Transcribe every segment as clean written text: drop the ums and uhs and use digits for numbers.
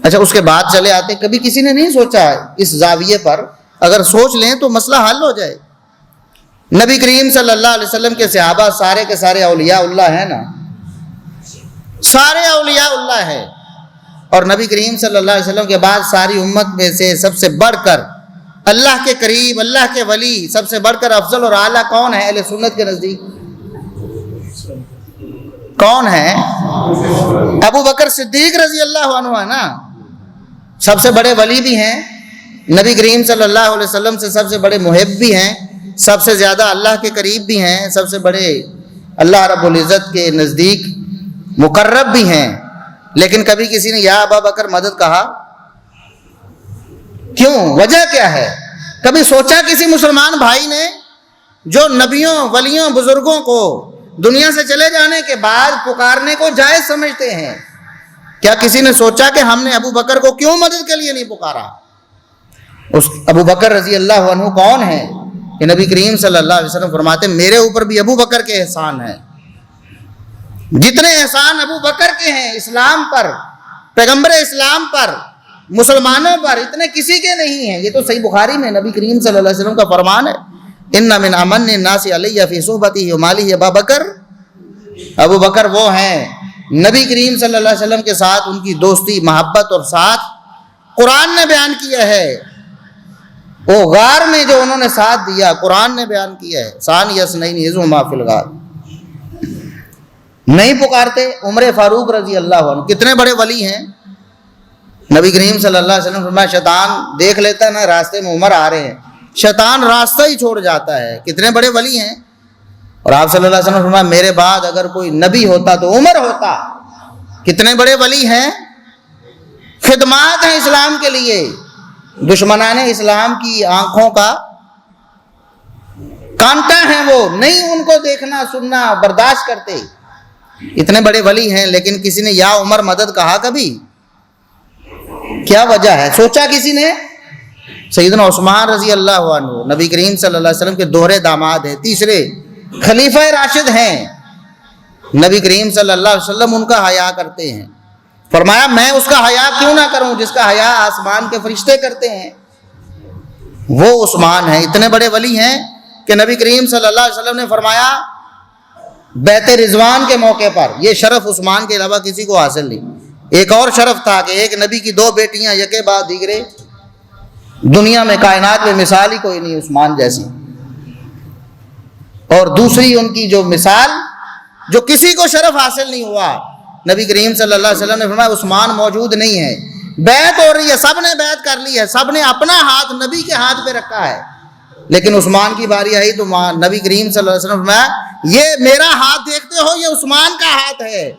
اچھا اس کے بعد چلے آتے، کبھی کسی نے نہیں سوچا اس زاویے پر اگر سوچ لیں تو مسئلہ حل ہو جائے۔ نبی کریم صلی اللہ علیہ وسلم کے صحابہ سارے کے سارے اولیاء اللہ ہیں نا، سارے اولیاء اللہ ہے، اور نبی کریم صلی اللہ علیہ وسلم کے بعد ساری امت میں سے سب سے بڑھ کر اللہ کے قریب، اللہ کے ولی، سب سے بڑھ کر افضل اور اعلیٰ کون ہے اہل سنت کے نزدیک؟ کون ہے؟ ابو بکر صدیق رضی اللہ عنہ ہے نا، سب سے بڑے ولی بھی ہیں، نبی کریم صلی اللہ علیہ وسلم سے سب سے بڑے محب بھی ہیں، سب سے زیادہ اللہ کے قریب بھی ہیں، سب سے بڑے اللہ رب العزت کے نزدیک مقرب بھی ہیں، لیکن کبھی کسی نے یا ابا بکر مدد کہا؟ کیوں؟ وجہ کیا ہے؟ کبھی سوچا کسی مسلمان بھائی نے جو نبیوں، ولیوں، بزرگوں کو دنیا سے چلے جانے کے بعد پکارنے کو جائز سمجھتے ہیں، کیا کسی نے سوچا کہ ہم نے ابو بکر کو کیوں مدد کے لیے نہیں پکارا؟ اس ابو بکر رضی اللہ عنہ کون ہے کہ نبی کریم صلی اللہ علیہ وسلم فرماتے ہیں میرے اوپر بھی ابو بکر کے احسان ہیں، جتنے احسان ابو بکر کے ہیں اسلام پر، پیغمبر اسلام پر، مسلمانوں پر، اتنے کسی کے نہیں ہیں۔ یہ تو صحیح بخاری میں نبی کریم صلی اللہ علیہ وسلم کا فرمان ہے، ان من امن الناس علی فی صحبتی ومالی ابا بکر، ابو بکر وہ ہیں نبی کریم صلی اللہ علیہ وسلم کے ساتھ ان کی دوستی، محبت اور ساتھ قرآن نے بیان کیا ہے، وہ غار میں جو انہوں نے ساتھ دیا قرآن نے بیان کیا ہے، ثانی اثنین اذ ہما فی الغار۔ نہیں پکارتے؟ عمر فاروق رضی اللہ عنہ کتنے بڑے ولی ہیں، نبی کریم صلی اللہ علیہ وسلم فرمایا شیطان دیکھ لیتا ہے نا راستے میں عمر آ رہے ہیں، شیطان راستہ ہی چھوڑ جاتا ہے، کتنے بڑے ولی ہیں۔ اور آپ صلی اللہ علیہ وسلم فرمایا میرے بعد اگر کوئی نبی ہوتا تو عمر ہوتا، کتنے بڑے ولی ہیں، خدمات ہیں اسلام کے لیے، دشمنان اسلام کی آنکھوں کا کانٹا ہیں، وہ نہیں ان کو دیکھنا سننا برداشت کرتے، اتنے بڑے ولی ہیں، لیکن کسی نے یا عمر مدد کہا کبھی؟ کیا وجہ ہے؟ سوچا کسی نے؟ سیدنا عثمان رضی اللہ عنہ نبی کریم صلی اللہ علیہ وسلم کے دوہرے داماد ہیں، تیسرے خلیفہ راشد ہیں، نبی کریم صلی اللہ علیہ وسلم ان کا حیا کرتے ہیں، فرمایا میں اس کا حیا کیوں نہ کروں جس کا حیا آسمان کے فرشتے کرتے ہیں، وہ عثمان ہیں، اتنے بڑے ولی ہیں کہ نبی کریم صلی اللہ علیہ وسلم نے فرمایا بیعت رضوان کے موقع پر یہ شرف عثمان کے علاوہ کسی کو حاصل نہیں۔ ایک اور شرف تھا کہ ایک نبی کی دو بیٹیاں یکے بعد دیگرے، دنیا میں کائنات میں مثال ہی کوئی نہیں عثمان جیسی، اور دوسری ان کی جو مثال جو کسی کو شرف حاصل نہیں ہوا، نبی کریم صلی اللہ علیہ وسلم نے فرمایا عثمان موجود نہیں ہے، بیعت ہو رہی ہے، سب نے بیعت کر لی ہے، سب نے اپنا ہاتھ نبی کے ہاتھ پہ رکھا ہے، لیکن عثمان کی باری آئی تو نبی کریم صلی اللہ علیہ وسلم نے فرمایا یہ میرا ہاتھ دیکھتے ہو، یہ عثمان کا ہاتھ ہے،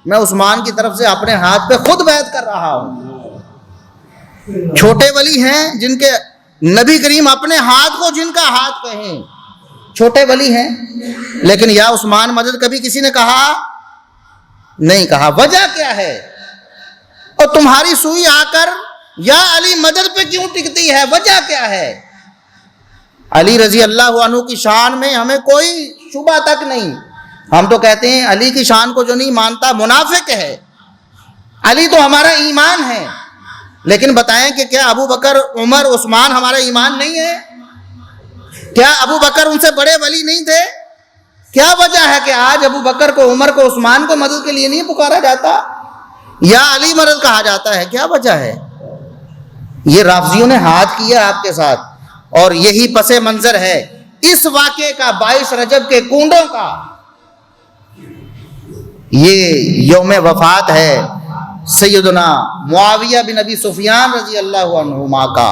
میں عثمان کی طرف سے اپنے ہاتھ پہ خود بیعت کر رہا ہوں۔ چھوٹے ولی ہیں جن کے نبی کریم اپنے ہاتھ کو جن کا ہاتھ کہیں، چھوٹے ولی ہیں، لیکن یا عثمان مدد کبھی کسی نے کہا؟ نہیں کہا۔ وجہ کیا ہے؟ اور تمہاری سوئی آ کر یا علی مدد پہ کیوں ٹکتی ہے؟ وجہ کیا ہے؟ علی رضی اللہ عنہ کی شان میں ہمیں کوئی شبہ تک نہیں، ہم تو کہتے ہیں علی کی شان کو جو نہیں مانتا منافق ہے، علی تو ہمارا ایمان ہے، لیکن بتائیں کہ کیا ابو بکر، عمر، عثمان ہمارا ایمان نہیں ہے؟ کیا ابو بکر ان سے بڑے ولی نہیں تھے؟ کیا وجہ ہے کہ آج ابو بکر کو، عمر کو، عثمان کو مدد کے لیے نہیں پکارا جاتا یا علی مدد کہا جاتا ہے؟ کیا وجہ ہے؟ یہ رافضیوں نے ہاتھ کیا آپ کے ساتھ، اور یہی پس منظر ہے اس واقعے کا، 22 رجب کے کنڈوں کا۔ یہ یوم وفات ہے سیدنا معاویہ بن ابی سفیان رضی اللہ عنہما کا۔